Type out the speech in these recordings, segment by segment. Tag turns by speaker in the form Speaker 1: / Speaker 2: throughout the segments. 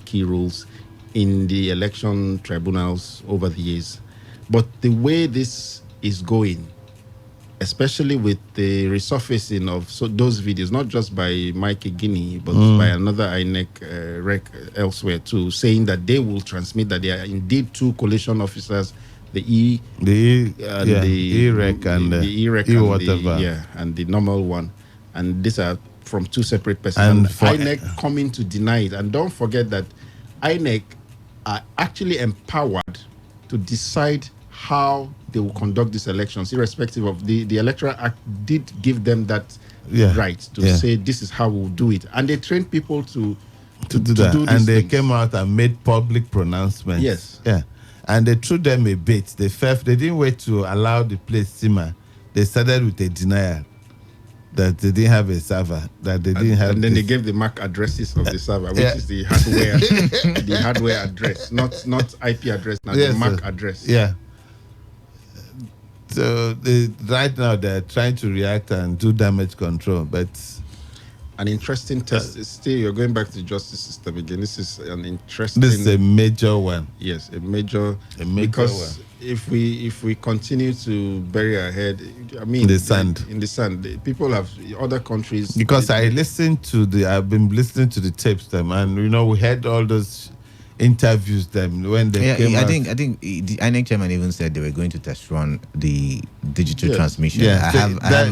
Speaker 1: key roles in the election tribunals over the years. But the way this is going, especially with the resurfacing of those videos, not just by Mike Guinea, but by another INEC rec elsewhere too, saying that they will transmit that there are indeed two collation officers, the EREC and the normal one, and these are from two separate persons. And INEC coming to deny it. And don't forget that INEC are actually empowered to decide how they will conduct these elections, irrespective of the Electoral Act did give them that right to say this is how we'll do it. And they trained people to do that.
Speaker 2: And they
Speaker 1: things.
Speaker 2: came out and made public pronouncements.
Speaker 1: Yes.
Speaker 2: Yeah. And they threw them a bait. They didn't wait to allow the place simmer. They started with a denial that they didn't have a server, that they didn't have.
Speaker 1: And then they gave the MAC addresses of the server, which is the hardware, the hardware address, not IP address, now the MAC address.
Speaker 2: Yeah. So right now they're trying to react and do damage control, but
Speaker 1: an interesting test is still, you're going back to the justice system again. This is an interesting.
Speaker 2: This is a major one.
Speaker 1: Yes, a major because
Speaker 2: one.
Speaker 1: If we continue to bury our head, I mean, in the sand, people have other countries.
Speaker 2: Because I've been listening to the tapes them, and we had all those interviews them when they came out.
Speaker 3: I think the INEC chairman even said they were going to test run the digital transmission.
Speaker 2: Yeah,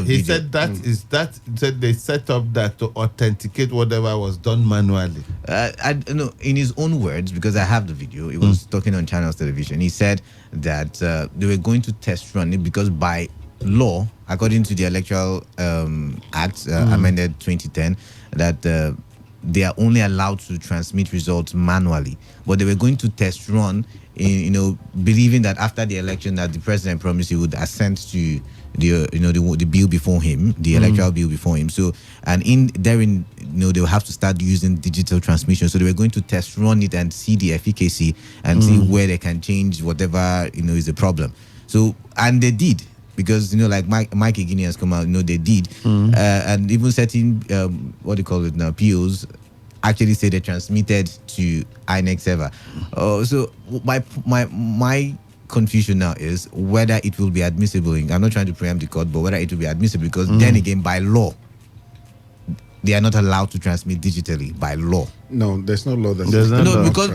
Speaker 2: he said they set up that to authenticate whatever was done manually.
Speaker 3: I know in his own words, because I have the video. He was talking on Channels Television. He said that they were going to test run it because by law, according to the Electoral Act amended 2010, that they are only allowed to transmit results manually, but they were going to test run in, believing that after the election that the president promised he would assent to the bill before him, the electoral bill before him. So, and therein, they'll have to start using digital transmission. So they were going to test run it and see the efficacy and see where they can change whatever, is a problem. So, and they did. Because like Mike Guinea has come out, they did, and even certain what do you call it now, POs actually say they transmitted to INEC server. So my confusion now is whether it will be admissible. I'm not trying to preempt the court, but whether it will be admissible, because then again, by law, they are not allowed to transmit digitally by law.
Speaker 1: No, there's no law that
Speaker 3: says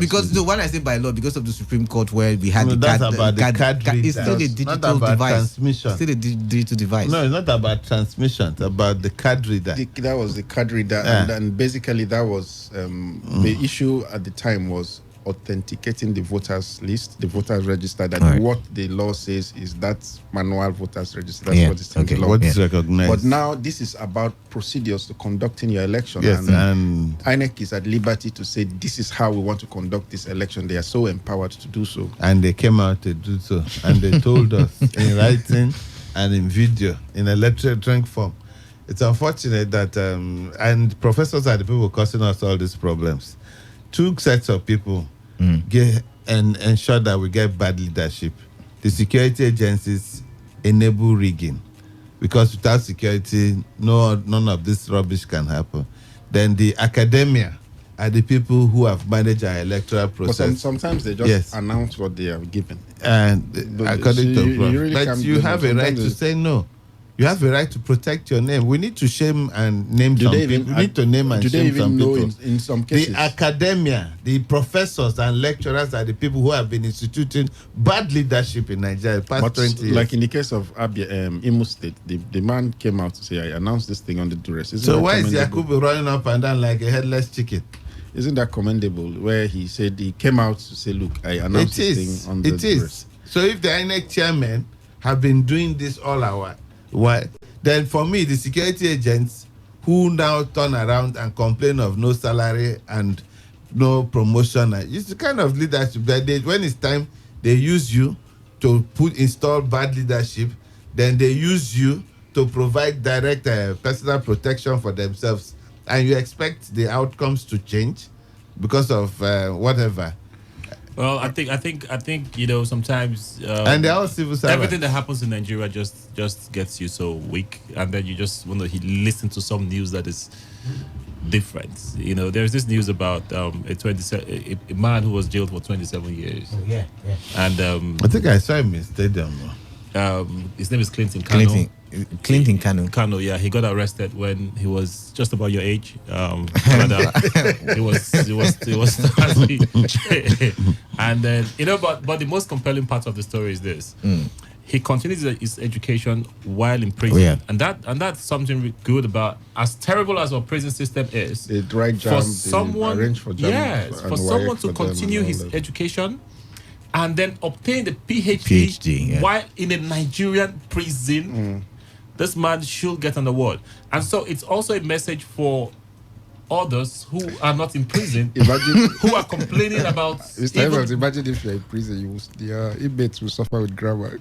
Speaker 3: because when I say by law, because of the Supreme Court where we had the card reader. It's still a digital device. Transmission. Still a digital device.
Speaker 2: No, it's not about transmission. It's about the card reader.
Speaker 1: That was the card reader, and basically that was the issue at the time was authenticating the voters list, the voters register. That what the law says is that manual voters register. That's what is in the law.
Speaker 2: What is recognized.
Speaker 1: But now this is about procedures to conducting your election.
Speaker 2: Yes, and
Speaker 1: INEC is at liberty to say this is how we want to conduct this election. They are so empowered to do so.
Speaker 2: And they came out to do so, and they told us in writing and in video, in electronic form. It's unfortunate that and professors are the people causing us all these problems. Two sets of people get and ensure that we get bad leadership. The security agencies enable rigging, because without security, none of this rubbish can happen. Then the academia are the people who have managed our electoral process.
Speaker 1: But sometimes they just announce what they have given.
Speaker 2: And according to you have a right to say no. You have a right to protect your name. We need to shame and name some people. We need to name and shame some people.
Speaker 1: In some cases?
Speaker 2: The academia, the professors and lecturers are the people who have been instituting bad leadership in Nigeria past 20 years.
Speaker 1: Like in the case of Imo State, the man came out to say, I announced this thing on the duress.
Speaker 2: So why is Yakubu running up and down like a headless chicken?
Speaker 1: Isn't that commendable? Where he said he came out to say, look, I announced this thing on the duress. It is.
Speaker 2: So if the INEC chairman have been doing this all our why? Then for me, the security agents who now turn around and complain of no salary and no promotion, it's the kind of leadership that when it's time, they use you to install bad leadership, then they use you to provide direct personal protection for themselves, and you expect the outcomes to change because of whatever.
Speaker 4: Well, I think sometimes
Speaker 2: and they're all civil servants.
Speaker 4: Everything that happens in Nigeria just gets you so weak, and then you just want to listen to some news that is different. You know, there's this news about a man who was jailed for 27 years.
Speaker 3: Oh, yeah.
Speaker 4: And
Speaker 2: I think I saw him in stadium.
Speaker 4: his name is Clinton Kano.
Speaker 3: Clinton Kano.
Speaker 4: Kano, yeah, he got arrested when he was just about your age. He was 30. And then but the most compelling part of the story is this. He continues his education while in prison.
Speaker 3: Oh, yeah.
Speaker 4: And that's something good about, as terrible as our prison system is.
Speaker 1: They dry jam,
Speaker 4: for someone,
Speaker 1: arrange for jam.
Speaker 4: Yes, for someone to continue his education and then obtain the PhD while in a Nigerian prison. This man should get an award. And so it's also a message for others who are not in prison, who are complaining about.
Speaker 1: Mr. Evans, imagine if you're in prison, your inmates will suffer with grammar.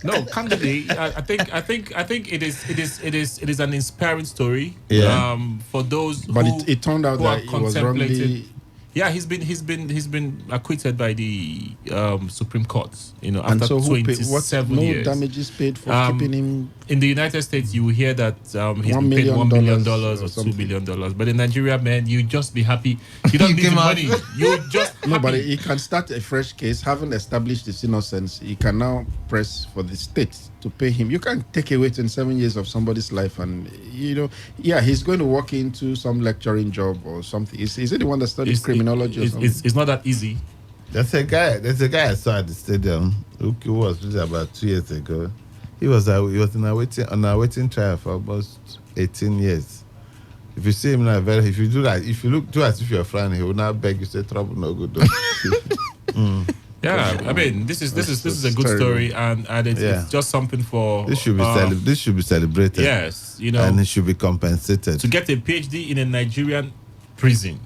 Speaker 4: No, candidly, I think it is an inspiring story.
Speaker 2: Yeah.
Speaker 4: For those
Speaker 1: but
Speaker 4: who
Speaker 1: it turned out that it was wrongly.
Speaker 4: Yeah, he's been acquitted by the Supreme Court. After
Speaker 1: And so who paid?
Speaker 4: 27
Speaker 1: No
Speaker 4: years.
Speaker 1: damages paid for keeping him.
Speaker 4: In the United States, you will hear that he's
Speaker 1: $1
Speaker 4: been paid $1 million or
Speaker 1: or
Speaker 4: $2
Speaker 1: something.
Speaker 4: billion. But in Nigeria, man, you just be happy. You don't need the money. You just
Speaker 1: No, but
Speaker 4: happy.
Speaker 1: he can start a fresh case, having established his innocence. He can now press for the state to pay him. You can't take away 27 years of somebody's life, and he's going to walk into some lecturing job or something. Is he the one that studied criminology or something?
Speaker 4: It's not that easy.
Speaker 2: There's a guy I saw at the stadium who was really about 2 years ago. He was on a waiting trial for almost 18 years. If you see him now, if you do that, if you do as if you're frowning, he will now beg you, say trouble no good.
Speaker 4: Yeah, I mean, this is a good
Speaker 1: terrible.
Speaker 4: story, and it's just something for
Speaker 2: This should be celebrated.
Speaker 4: Yes,
Speaker 2: and it should be compensated.
Speaker 4: To get a PhD in a Nigerian prison,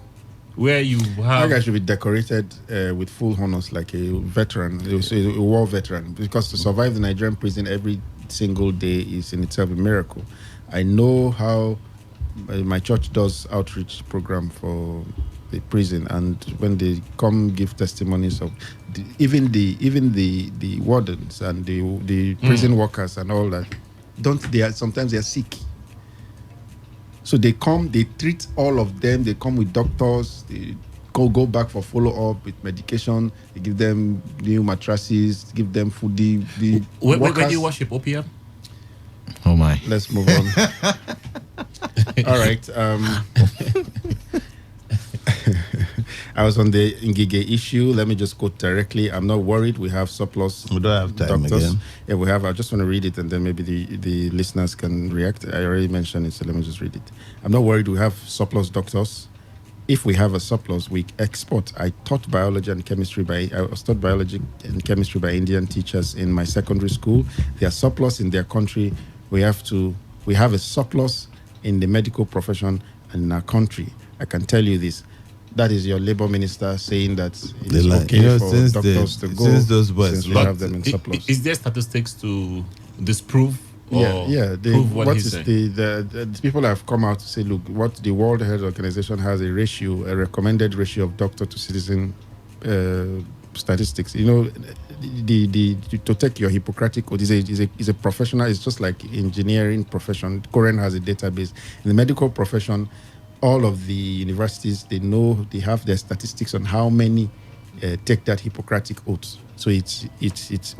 Speaker 4: where you have
Speaker 1: That guy should be decorated with full honors, like a veteran, a war veteran, because to survive the Nigerian prison every single day is in itself a miracle. I know how my church does outreach program for the prison, and when they come give testimonies of even the wardens and the prison workers and all that, sometimes they are sick. So they come, they treat all of them. They come with doctors. They go back for follow up with medication. They give them new mattresses, give them food.
Speaker 4: Where do you worship? OPM?
Speaker 3: Oh my.
Speaker 1: Let's move on. All right. I was on the Ngige issue. Let me just quote directly. I'm not worried. We have surplus.
Speaker 2: We don't have time
Speaker 1: doctors.
Speaker 2: again.
Speaker 1: Yeah, we have. I just want to read it, and then maybe the listeners can react. I already mentioned it, so let me just read it. I'm not worried. We have surplus doctors. If we have a surplus, we export. I was taught biology and chemistry by Indian teachers in my secondary school. They are surplus in their country. We have a surplus in the medical profession and in our country. I can tell you this. That is your labor minister saying that it is okay for doctors to go
Speaker 2: since those boys
Speaker 1: since we have them in surplus.
Speaker 4: Is there statistics to disprove or prove what he's saying?
Speaker 1: The people have come out to say, look, what the World Health Organization has a recommended ratio of doctor to citizen statistics. To take your Hippocratic oath is a professional. It's just like engineering profession. Koren has a database. In the medical profession, all of the universities, they have their statistics on how many take that Hippocratic oath. So it's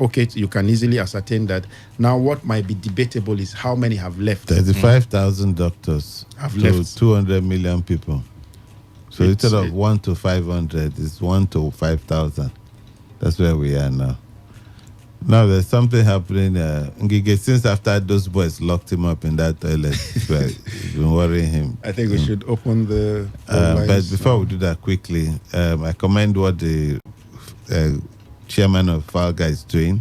Speaker 1: okay. You can easily ascertain that. Now, what might be debatable is how many have left.
Speaker 2: 35,000 doctors
Speaker 1: have
Speaker 2: to
Speaker 1: left.
Speaker 2: 200 million people. So instead of 1 to 500, it's 1 to 5,000. That's where we are now. Now there's something happening. Ngige, since after those boys locked him up in that toilet, it's been worrying him.
Speaker 1: I think we should open the.
Speaker 2: But before we do that quickly, I commend what the chairman of Falga is doing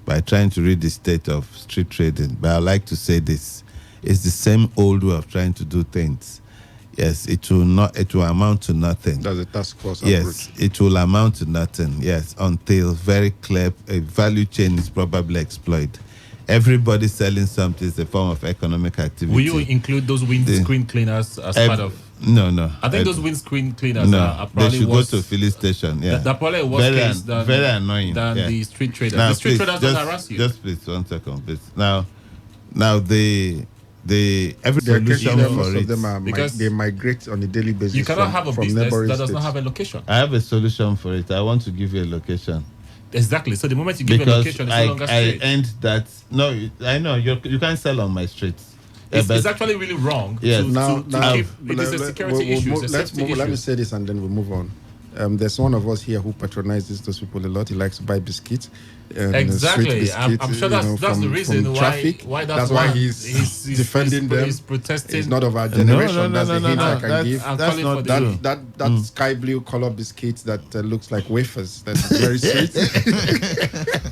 Speaker 2: by trying to read the state of street trading. But I'd like to say this: it's the same old way of trying to do things. Yes, it will amount to nothing.
Speaker 1: That's a task force.
Speaker 2: Yes, it will amount to nothing. Yes, until very clear a value chain is probably exploited. Everybody selling something is a form of economic activity.
Speaker 4: Will you include those windscreen cleaners as part of?
Speaker 2: No.
Speaker 4: I think those windscreen cleaners are probably
Speaker 2: they should go to filling station. Yeah,
Speaker 4: they're probably worse case than
Speaker 2: very annoying
Speaker 4: than
Speaker 2: yeah.
Speaker 4: the street traders.
Speaker 2: Now,
Speaker 4: the street
Speaker 2: please,
Speaker 4: traders don't harass you.
Speaker 2: Just please 1 second, please. Now the every solution for
Speaker 1: most
Speaker 2: it.
Speaker 1: of them because they migrate on a daily basis.
Speaker 4: You cannot have a business that does not have a location.
Speaker 2: I have a solution for it. I want to give you a location.
Speaker 4: Exactly. So the moment you give a location, it's no longer straight.
Speaker 2: I end that. No, I know you can't sell on my streets.
Speaker 4: It's actually really wrong.
Speaker 2: Yes.
Speaker 4: To keep it is a security issue.
Speaker 1: Let me say this and then we'll move on. There's one of us here who patronizes those people a lot. He likes to buy biscuits.
Speaker 4: Exactly.
Speaker 1: Biscuits,
Speaker 4: I'm sure that's the reason why
Speaker 1: that's why he's defending them.
Speaker 4: He's protesting.
Speaker 1: It's not of our generation. That's the hint I can give.
Speaker 2: That's not true.
Speaker 1: That sky blue color biscuit that looks like wafers. That's very sweet.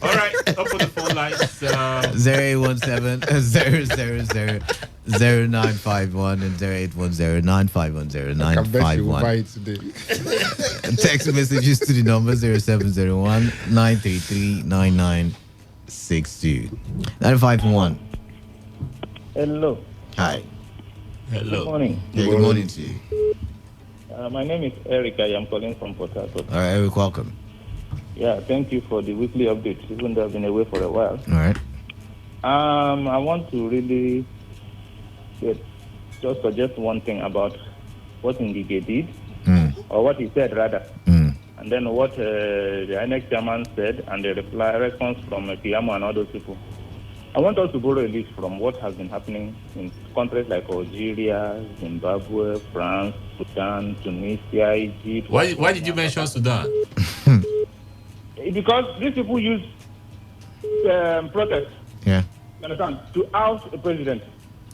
Speaker 4: All right, up for the phone lines.
Speaker 3: 0817-000-0951 and 0810-951-0951.
Speaker 1: I bet you will buy it today.
Speaker 3: Text messages to the number 0701-933-9962. 95.1.
Speaker 5: Hello.
Speaker 3: Hi.
Speaker 4: Hello.
Speaker 5: Good morning.
Speaker 3: Yeah, good morning to you.
Speaker 5: My name is Eric. I am calling from Port Harcourt.
Speaker 3: All right, Eric, welcome.
Speaker 5: Yeah, thank you for the weekly updates, even though I've been away for a while.
Speaker 3: All right.
Speaker 5: I want to really just suggest one thing about what Ngige did, or what he said rather, and then what the INEC chairman said, and the response from Kiyamo and all those people. I want us to borrow a list from what has been happening in countries like Algeria, Zimbabwe, France, Sudan, Tunisia, Egypt.
Speaker 4: Why did you mention Sudan?
Speaker 5: Because these people use protests.
Speaker 3: Yeah.
Speaker 5: You understand? To oust a president.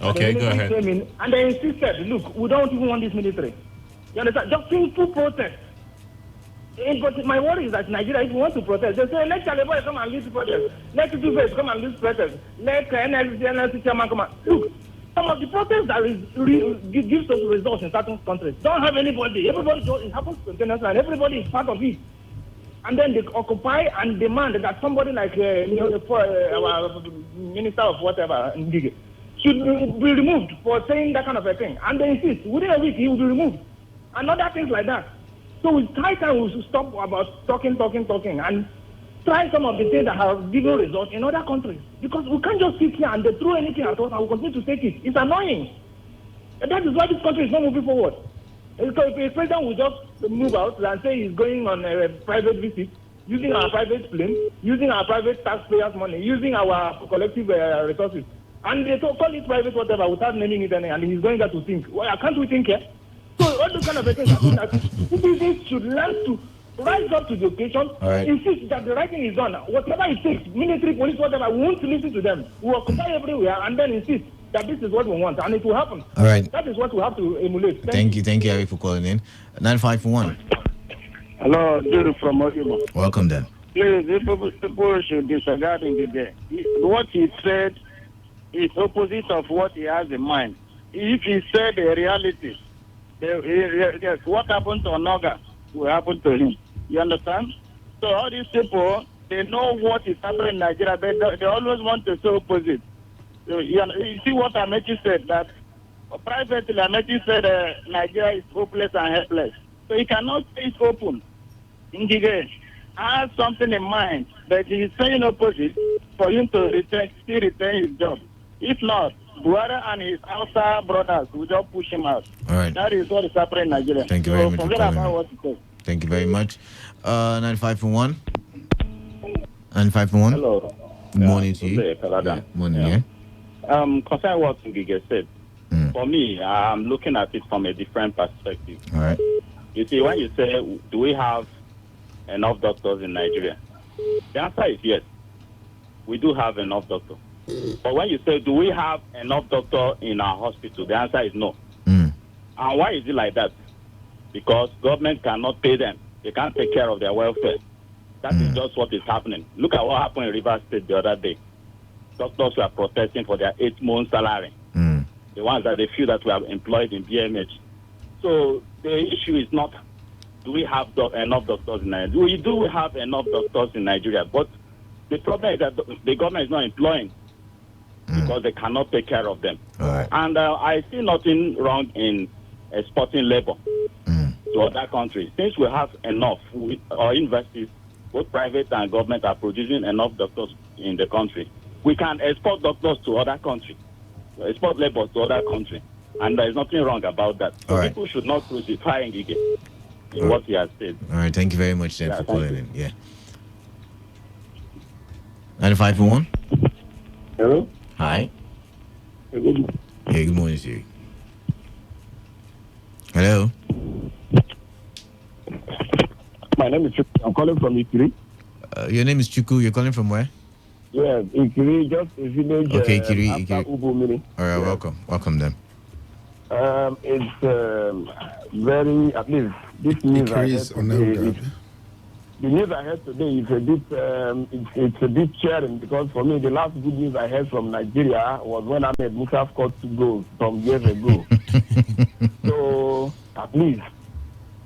Speaker 4: Okay, go ahead.
Speaker 5: And they insisted, look, we don't even want this military. You understand? Just simple protest. But my worry is that Nigeria, if you want to protest, they say, let Taliban come and lead the protest. Let Two-Face come and lead the protest. Let NLC chairman come and... Look, some of the protests that gives us results in certain countries don't have anybody. Everybody, it happens spontaneously, and everybody is part of it. And then they occupy and demand that somebody like our minister of whatever, Ngige, should be removed for saying that kind of a thing. And they insist, within a week, he will be removed. And other things like that. So it's high time we should stop about talking, and try some of the things that have given results in other countries. Because we can't just sit here and they throw anything at us and we continue to take it. It's annoying. And that is why this country is not moving forward. Because if a president will just move out and say he's going on a private visit, using our private plane, using our private taxpayers' money, using our collective resources, and they call it private whatever without naming it, and he's going there to think. Well, can't we think here? So all those kind of things that citizens should learn to rise up to the occasion, insist that the right thing is done. Whatever it takes, military, police, whatever, we won't listen to them. We will occupy everywhere and then insist that this is what we want, and it will happen.
Speaker 3: All right.
Speaker 5: That is what we have to emulate.
Speaker 3: Thank you, Eric, for calling in. 95.1.
Speaker 6: Hello, Dudu from Odimo.
Speaker 3: Welcome, then.
Speaker 6: Please, people should disregard Ngige. What he said is opposite of what he has in mind. If he said the reality, yes, what happened to Onoga will happen to him. You understand? So all these people, they know what is happening in Nigeria, but they always want to say opposite. So, you see what Amechi said, that privately Amechi said Nigeria is hopeless and helpless. So he cannot say it's open. Ngige has something in mind, but he's saying opposite for him to still retain his job. If not, Buhari and his outside brothers will just push him out.
Speaker 3: All right.
Speaker 6: That is what is happening in Nigeria.
Speaker 3: Thank you very much.
Speaker 6: Forget about what he said.
Speaker 3: Thank you very much. 95.1. 95.1.
Speaker 5: Hello.
Speaker 3: Good morning to you. Morning,
Speaker 5: Concerning what Ngige said, for me, I'm looking at it from a different perspective.
Speaker 3: All right.
Speaker 5: You see, when you say, do we have enough doctors in Nigeria? The answer is yes. We do have enough doctors. But when you say, do we have enough doctors in our hospital? The answer is no. And why is it like that? Because government cannot pay them. They can't take care of their welfare. That is just what is happening. Look at what happened in Rivers State the other day. Doctors were protesting for their 8-month salary. The ones that they feel that we are employed in BMH. So the issue is not, do we have enough doctors in Nigeria? We do have enough doctors in Nigeria, but the problem is that the government is not employing because they cannot take care of them.
Speaker 3: Right.
Speaker 5: And I see nothing wrong in exporting labor to other countries. Since we have enough, our universities, both private and government, are producing enough doctors in the country. We can export doctors to other countries.
Speaker 6: export labor to other countries. And there is nothing wrong about that. So people should not crucify Ngige in what he has said.
Speaker 3: All right, thank you very much then for calling in. Yeah. 95.1.
Speaker 7: Hello?
Speaker 3: Hi.
Speaker 7: Good morning.
Speaker 3: Yeah, good morning, Siri. Hello?
Speaker 7: My name is Chuku. I'm calling from Ikiri.
Speaker 3: Your name is Chuku. You're calling from where?
Speaker 7: Yeah, Ikiri, just a village.
Speaker 3: Okay, Ikiri.
Speaker 7: After Ubu Mini.
Speaker 3: All right, welcome. Welcome then.
Speaker 7: It's very, at least, this news I heard today, the news I heard today is a bit, it's a bit cheering, because for me, the last good news I heard from Nigeria was when Ahmed Musa scored 2 goals some years ago. So, at least,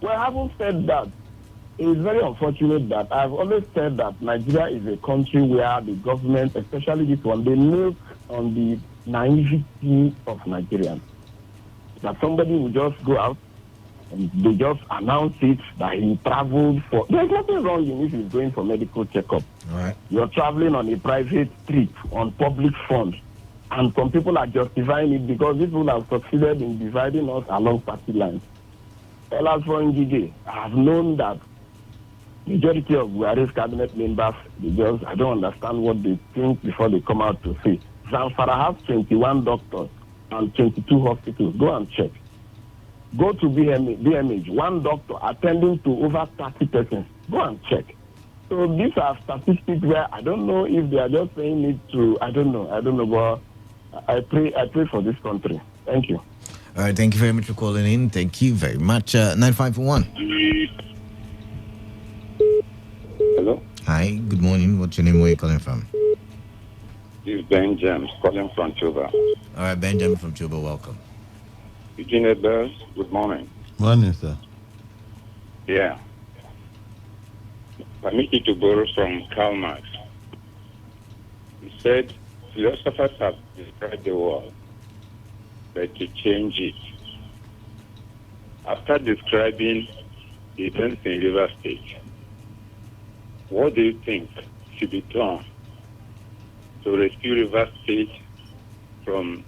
Speaker 7: well, having said that, it's very unfortunate that I've always said that Nigeria is a country where the government, especially this one, they milk on the naivety of Nigerians. That somebody will just go out and they just announce it that he traveled for. There's nothing wrong in if he's going for medical checkup.
Speaker 3: All right.
Speaker 7: You're traveling on a private trip on public funds, and some people are justifying it because people have succeeded in dividing us along party lines. Well, as for Ngige, I have known that majority of Buhari's cabinet members, I don't understand what they think before they come out to say. Zamfara has 21 doctors and 22 hospitals. Go and check. Go to BMH, one doctor attending to over 30 persons. Go and check. So these are statistics where I don't know if they are just saying it to, I don't know, but I pray for this country. Thank you.
Speaker 3: All right, thank you very much for calling in. Thank you very much. 95.1.
Speaker 8: Hello.
Speaker 3: Hi, good morning. What's your name? Where are you calling from?
Speaker 8: This is Ben James calling from Chuba.
Speaker 3: All right, Benjamin from Chuba, welcome.
Speaker 8: Eugene Bells, good morning.
Speaker 2: Morning, sir.
Speaker 8: Yeah. Permit me to borrow from Karl Marx. He said, philosophers have described the world, but to change it. After describing the events in River State, what do you think should be done to rescue River State from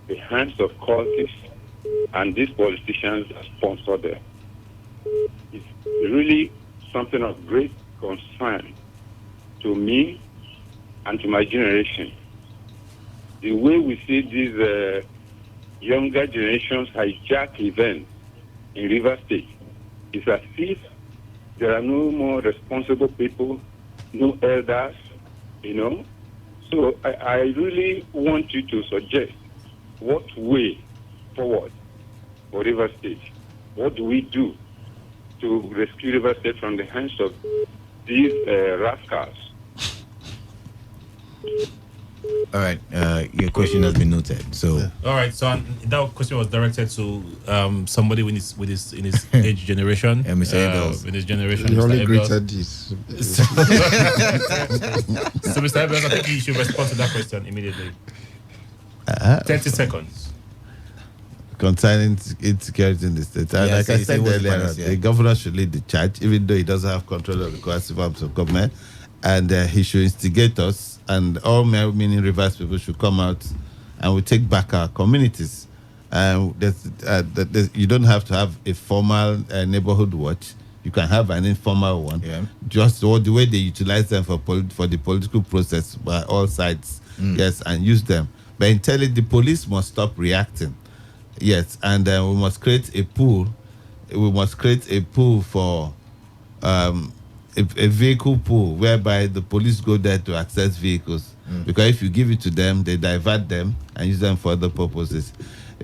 Speaker 8: the hands of cultists and these politicians that sponsor them? It's really something of great concern to me and to my generation. The way we see these younger generations hijack events in River State is as if there are no more responsible people, no elders, So I really want you to suggest what way forward for River State. What do we do to rescue River State from the hands of these rascals?
Speaker 3: All right, your question has been noted. So,
Speaker 4: all right. So that question was directed to somebody in his age generation.
Speaker 3: Mr. Ebels.
Speaker 4: In his generation,
Speaker 1: he only
Speaker 4: Mr.
Speaker 1: greeted this.
Speaker 4: So, Mr. Ebels, I think you should respond to that question immediately. 30 seconds.
Speaker 2: Concerning insecurity in the state.
Speaker 3: Yeah,
Speaker 2: like
Speaker 3: so
Speaker 2: I said earlier,
Speaker 3: yeah.
Speaker 2: the governor should lead the charge, even though he doesn't have control of the coercive arms of government. And he should instigate us, and all many Rivers people should come out and we take back our communities. You don't have to have a formal neighborhood watch. You can have an informal one.
Speaker 3: Yeah.
Speaker 2: Just the way they utilize them for the political process by all sides. Yes, and use them. But in telling the police must stop reacting. Yes, and we must create a pool. We must create a pool for a vehicle pool whereby the police go there to access vehicles. Because if you give it to them, they divert them and use them for other purposes.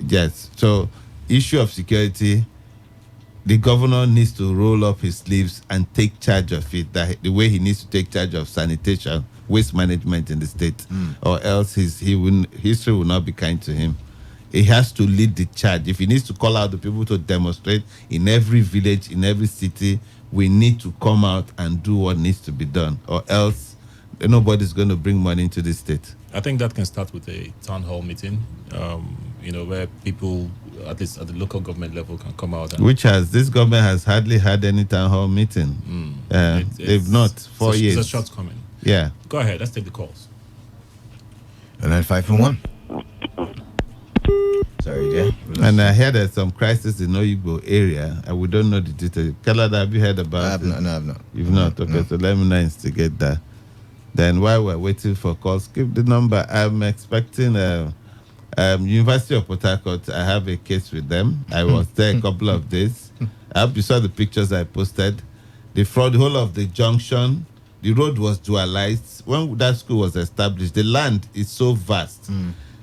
Speaker 2: Yes. So, issue of security, the governor needs to roll up his sleeves and take charge of it. The way he needs to take charge of sanitation, waste management in the state, or else history will not be kind to him. He has to lead the charge. If he needs to call out the people to demonstrate in every village, in every city, we need to come out and do what needs to be done, or else nobody's going to bring money into the state.
Speaker 4: I think that can start with a town hall meeting, where people, at least at the local government level, can come out.
Speaker 2: This government has hardly had any town hall meeting. They've not, 4 years.
Speaker 4: It's a shortcoming.
Speaker 2: Yeah.
Speaker 4: Go ahead, let's take the calls.
Speaker 3: 95.1. Sorry, yeah.
Speaker 2: And I heard there's some crisis in Oyigbo area, and we don't know the details. Kalada, have you heard about it?
Speaker 3: No, I've not.
Speaker 2: You've not? Okay, so let me know instigate that. Then while we're waiting for calls, keep the number. I'm expecting University of Port Harcourt. I have a case with them. I was there a couple of days. I hope you saw the pictures I posted. The whole of the junction, the road was dualized. When that school was established, the land is so vast.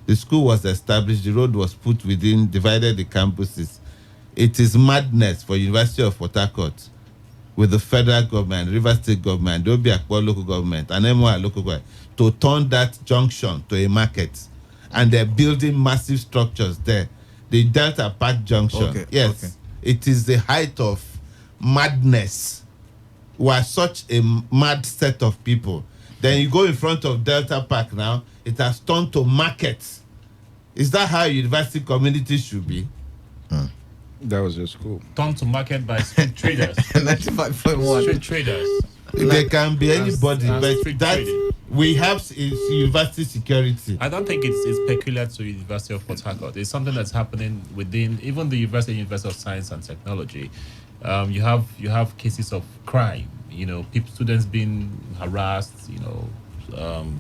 Speaker 2: The school was established, the road was put within, divided the campuses. It is madness for University of Port Harcourt with the federal government, River State government, Dobi Akpo local government, and MOI local government to turn that junction to a market. And they're building massive structures there. The Delta Park Junction. It is the height of madness. We are such a mad set of people. Then you go in front of Delta Park now, it has turned to markets. Is that how university community should be?
Speaker 1: That was your school.
Speaker 4: Turned to market by street traders.
Speaker 3: 95.1.
Speaker 4: Street traders.
Speaker 2: There can be anybody, but that we have university security.
Speaker 4: I don't think it's peculiar to University of Port Harcourt. It's something that's happening within even the University of Science and Technology. You have cases of crime. Students being harassed.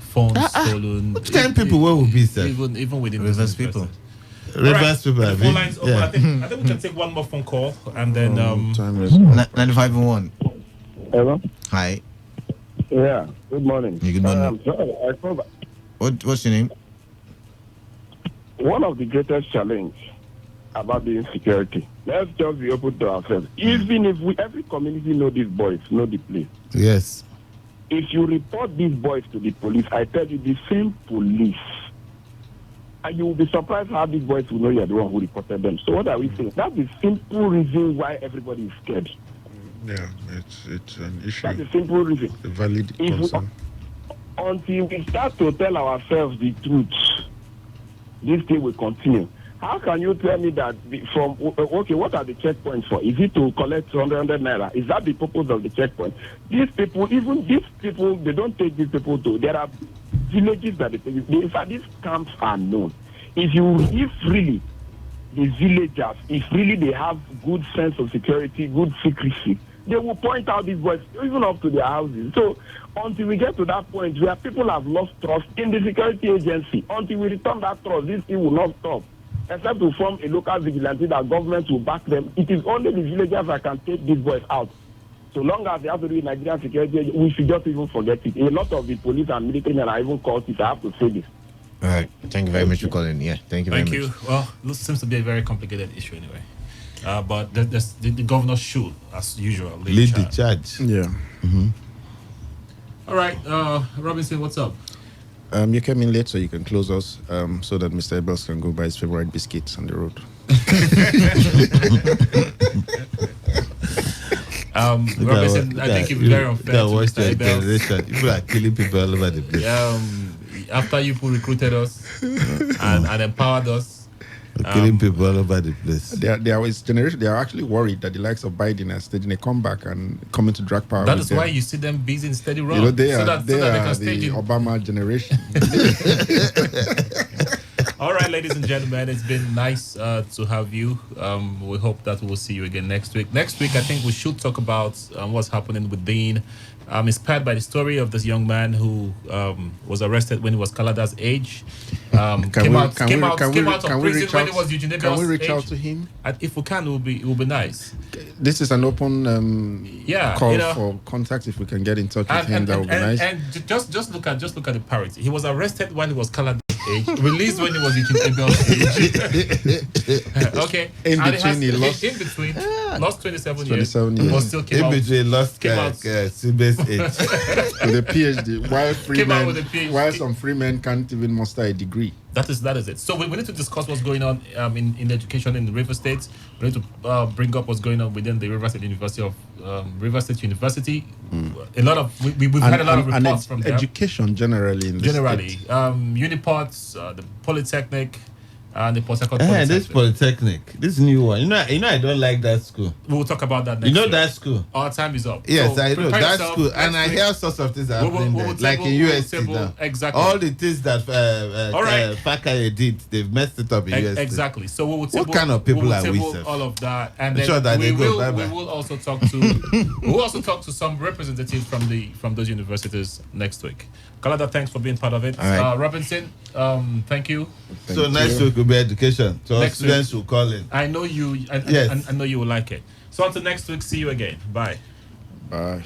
Speaker 4: Phones stolen.
Speaker 2: What kind of people will be there?
Speaker 4: Even within
Speaker 3: reverse people.
Speaker 2: Reverse people.
Speaker 4: The phone lines open. I think we can take one more phone call and then
Speaker 3: 95.1.
Speaker 7: Hello.
Speaker 3: Hi.
Speaker 7: Yeah. Good morning.
Speaker 3: Good morning. What's your name?
Speaker 7: One of the greatest challenge about the insecurity. Let's just be open to ourselves. Even if every community know these boys, know the place.
Speaker 2: Yes.
Speaker 7: If you report these boys to the police, I tell you, the same police, and you will be surprised how these boys will know you're the one who reported them. So what are we saying? That's the simple reason why everybody is scared.
Speaker 1: Yeah, it's an issue.
Speaker 7: That's the simple reason.
Speaker 1: A valid concern.
Speaker 7: Until we start to tell ourselves the truth, this thing will continue. How can you tell me that what are the checkpoints for? Is it to collect 100 naira? Is that the purpose of the checkpoint? These people, they don't take these people to. There are villages that they take. In fact, these camps are known. If really the villagers, if really they have good sense of security, good secrecy, they will point out these boys even up to their houses. So until we get to that point where people have lost trust in the security agency, until we return that trust, this thing will not stop. Except to form a local vigilante that government will back them. It is only the villagers that can take these boys out. So long as they have to do Nigerian security, we should just even forget it. A lot of the police and military men are even called it. I have to say this.
Speaker 3: All right. Thank you very much for calling. Yeah, thank you very much.
Speaker 4: Thank you. Well, this seems to be a very complicated issue anyway. But the governor should, as usual,
Speaker 2: lead the charge.
Speaker 1: Yeah.
Speaker 2: Mm-hmm.
Speaker 4: All right. Robinson, what's up?
Speaker 1: You came in late, so you can close us so that Mr. Ebels can go buy his favorite biscuits on the road.
Speaker 4: Robinson, I think you've been very unfair to Mr.
Speaker 2: Ebels. People are killing people all over the place.
Speaker 4: After you recruited us and empowered us,
Speaker 2: killing people all over the place.
Speaker 1: They are actually worried that the likes of Biden are staging a comeback and coming to drag power.
Speaker 4: That is why you see them busy in steady run.
Speaker 1: They are the Obama generation.
Speaker 4: All right, ladies and gentlemen, it's been nice to have you. We hope that we'll see you again next week. Next week, I think we should talk about what's happening with Dean. Inspired by the story of this young man who was arrested when he was Kalada's age. Came out of prison when he was Eugene Abel's age.
Speaker 1: Can we reach out to him?
Speaker 4: If we can, it will be nice.
Speaker 1: This is an open call for contact. If we can get in touch with him, that would be nice.
Speaker 4: And just look at the parity. He was arrested when he was Kalada's age, released when he was Eugene Abel's age. Okay.
Speaker 1: In between,
Speaker 4: lost 27 years. But still came out.
Speaker 2: In between, lost Sibe's age.
Speaker 1: With a PhD, while some free men can't even muster a degree.
Speaker 4: That is it. So we need to discuss what's going on in education in the River State. We need to bring up what's going on within the River State University A lot of we've had a lot of reports from
Speaker 1: education generally.
Speaker 4: Unipots, the Polytechnic, and the Port Harcourt
Speaker 2: Polytechnic. This Polytechnic, this new one. You know, I don't like that school.
Speaker 4: We'll talk about that next week.
Speaker 2: That school?
Speaker 4: Our time is up.
Speaker 2: Yes, so I know that school, and I hear sorts of things happening there, like in UST now.
Speaker 4: Exactly.
Speaker 2: All the things that Fakaye did, they've messed it up in UST.
Speaker 4: Exactly. So we will table,
Speaker 2: what kind of people are we?
Speaker 4: All of that, and then we will also talk to some representatives from those universities next week. Kalada, thanks for being part of it. Right. Robinson, thank you.
Speaker 2: So next week will be education. So next students will call in.
Speaker 4: I know you. Yes. I know you will like it. So until next week, see you again. Bye.
Speaker 1: Bye.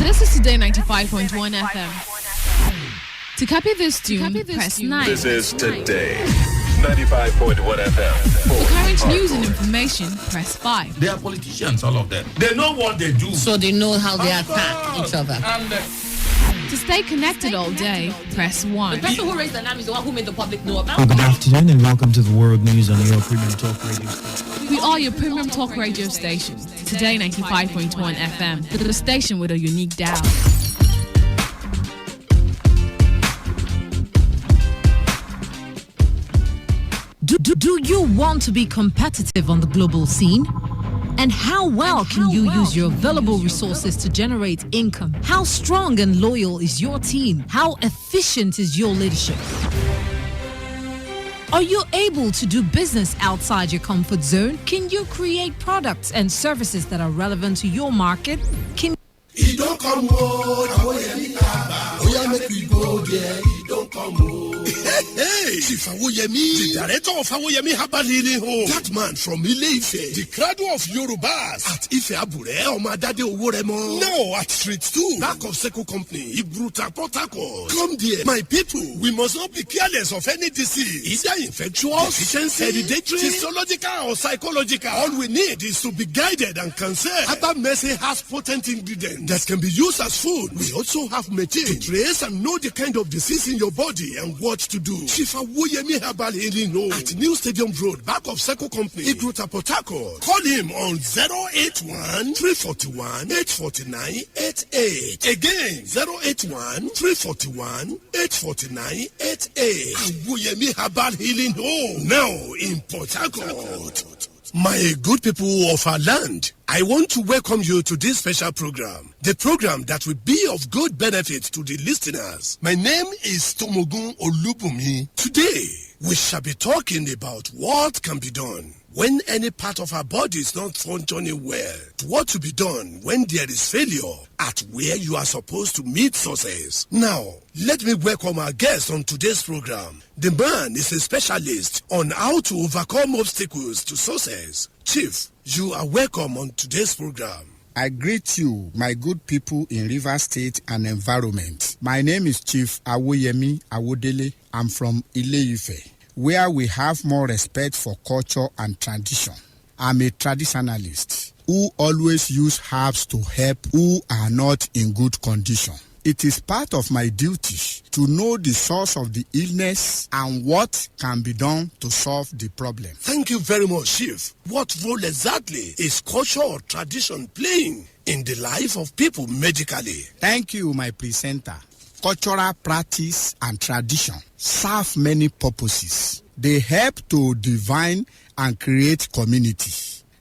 Speaker 9: This is Today 95.1 FM. To copy this tune, press 9.
Speaker 10: This is Today 95.1 FM.
Speaker 9: For current news and information, press 5.
Speaker 11: They are politicians, all of them. They know what they do.
Speaker 12: So they know how they attack each other.
Speaker 9: To stay connected all day, press 1.
Speaker 12: The person who raised the alarm is the one who made the public know about.
Speaker 13: Good afternoon and welcome to the world news on your premium talk radio station.
Speaker 9: We are your premium talk radio station. Today 95.1 FM, the station with a unique dial.
Speaker 14: Do you want to be competitive on the global scene? And how well can you use your available resources to generate income? How strong and loyal is your team? How efficient is your leadership? Are you able to do business outside your comfort zone? Can you create products and services that are relevant to your market?
Speaker 15: He don't come home. Oh, make we go there. He don't come home. Hey, Chief Awoyemi, the director of Awoyemi Herbal Healing Home. That man from Ile-Ife, the cradle of Yorubas. At Ife Abure, Omadade Oworemo. Now at Street 2, back of Seco Company, Ibruta Port Harcourt. Come there, my people. We must not be careless of any disease. Either infectious, deficiency, hereditary, physiological or psychological. All we need is to be guided and conserved. Herbal Mercy has potent ingredients that can be used as food. We also have machine to trace and know the kind of disease in your body and what to do. Chief Awoyemi Herbal Healing Home at New Stadium Road, back of Seco Company, Igruta Port Harcourt. Call him on 081 341 849 88. Again, 081 341 849 88. Awoyemi Herbal Healing Home, now in Port Harcourt. My good people of our land, I want to welcome you to this special program. The program that will be of good benefit to the listeners. My name is Tomogun Olubumi. Today, we shall be talking about what can be done when any part of our body is not functioning well. What to be done when there is failure at where you are supposed to meet success. Now, let me welcome our guest on today's program. The man is a specialist on how to overcome obstacles to success. Chief, you are welcome on today's program.
Speaker 16: I greet you, my good people in Rivers State and environment. My name is Chief Awoyemi Awodele. I'm from Ile-Ife, where we have more respect for culture and tradition. I'm a traditionalist who always use herbs to help who are not in good condition. It is part of my duty to know the source of the illness and what can be done to solve the problem.
Speaker 15: Thank you very much, Chief. What role exactly is culture or tradition playing in the life of people medically?
Speaker 16: Thank you, my presenter. Cultural practice and tradition serve many purposes. They help to divine and create community.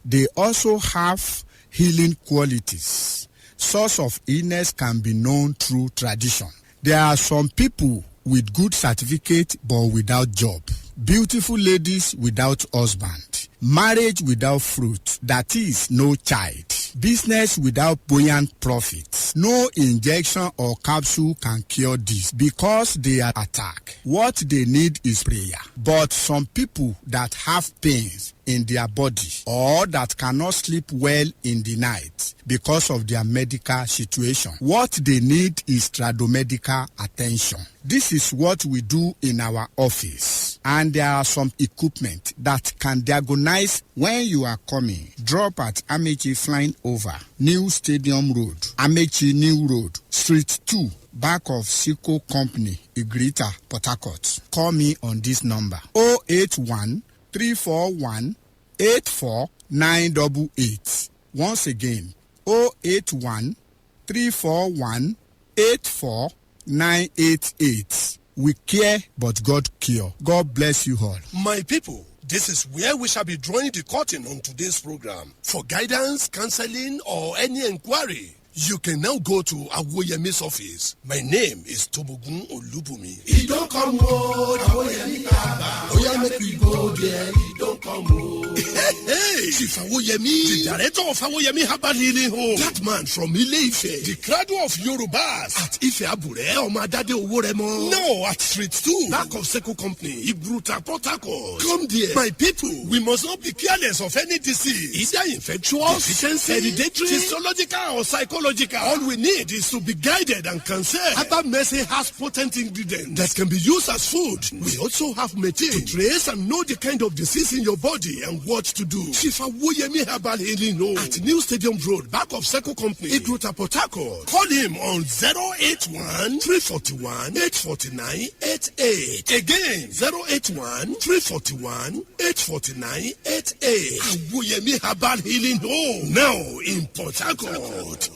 Speaker 16: They also have healing qualities. Source of illness can be known through tradition. There are some people with good certificate but without job. Beautiful ladies without husband. Marriage without fruit, that is, no child. Business without buoyant profits. No injection or capsule can cure this because they are attacked. What they need is prayer. But some people that have pains in their body or that cannot sleep well in the night because of their medical situation, what they need is tradomedical attention. This is what we do in our office. And there are some equipment that can diagnose when you are coming. Drop at Amechi Flying Over, New Stadium Road, Amechi New Road, Street 2, back of Seco Company, Igrita, Port Harcourt. Call me on this number, 081 341 84988. Once again, 081 341 84988. We care, but God cure. God bless you all.
Speaker 15: My people, this is where we shall be drawing the curtain on today's program. For guidance, counseling, or any inquiry, you can now go to Awoyemi's office. My name is Tobogun Olubumi.
Speaker 17: He don't come home, Awoyemi Kaba. Oya make we go there, he don't come home.
Speaker 15: Hey, Chief Awoyemi, the director of Awoyemi Herbal Healing Home. That man from Ile-Ife, the cradle of Yorubas. At Ife Abure, Omadade Oworemo. No, at Street 2, back of Seco Company, Ibruta, Port Harcourt. Come there. My people, we must not be careless of any disease. Either infectious, deficiency, hereditary, physiological, or psychological. All we need is to be guided and consent. Herbal medicine has potent ingredients that can be used as food. We also have methane to trace and know the kind of disease in your body and what to do. Chief Awoyemi Herbal Healing Home at New Stadium Road, back of Seco Company, Igrota, Port Harcourt. Call him on 081 341 849 88. Again, 081 341 849 88. Awoyemi Herbal Healing Home, now in Port Harcourt.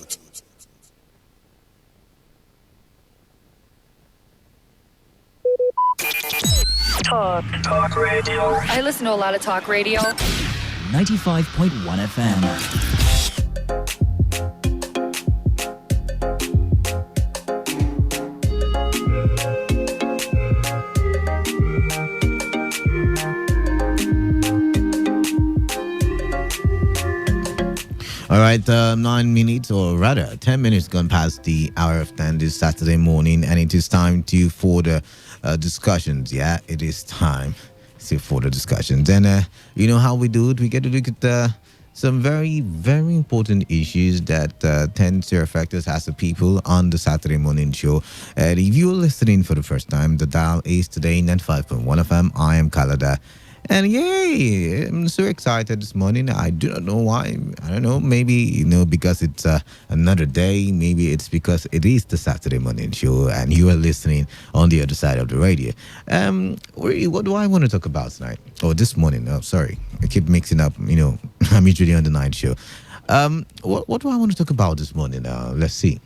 Speaker 18: Talk radio. I listen to a lot of talk radio.
Speaker 13: 95.1 FM.
Speaker 3: All right, 9 minutes, or rather 10 minutes gone past the hour of 10 this Saturday morning, and it is time to for the discussions. Yeah, it is time for the discussions. And you know how we do it? We get to look at some very, very important issues that tend to affect us as a people on the Saturday morning show. And if you're listening for the first time, the dial is today 95.1 FM. I am Kalada. And yay, I'm so excited this morning. I do not know why. I don't know. Maybe, because it's another day. Maybe it's because it is the Saturday morning show and you are listening on the other side of the radio. What do I want to talk about tonight? Oh, this morning. Oh, sorry. I keep mixing up. I'm usually on the night show. What do I want to talk about this morning? Let's see.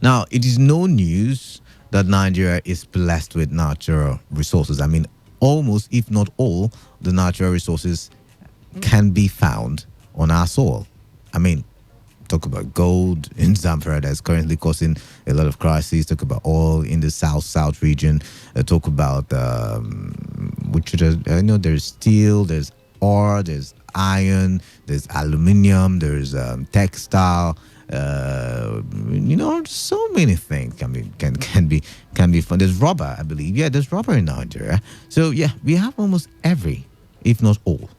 Speaker 3: Now, it is no news that Nigeria is blessed with natural resources. I mean, almost, if not all, the natural resources can be found on our soil. I mean, talk about gold in Zamfara that's currently causing a lot of crises. Talk about oil in the south region. Talk about there's steel, there's ore, there's iron, there's aluminium, there's textile. So many things can be fun. There's rubber, I believe. Yeah, there's rubber in Nigeria. So yeah, we have almost every, if not all.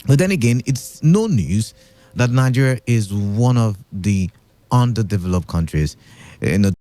Speaker 3: But then again, it's no news that Nigeria is one of the underdeveloped countries in the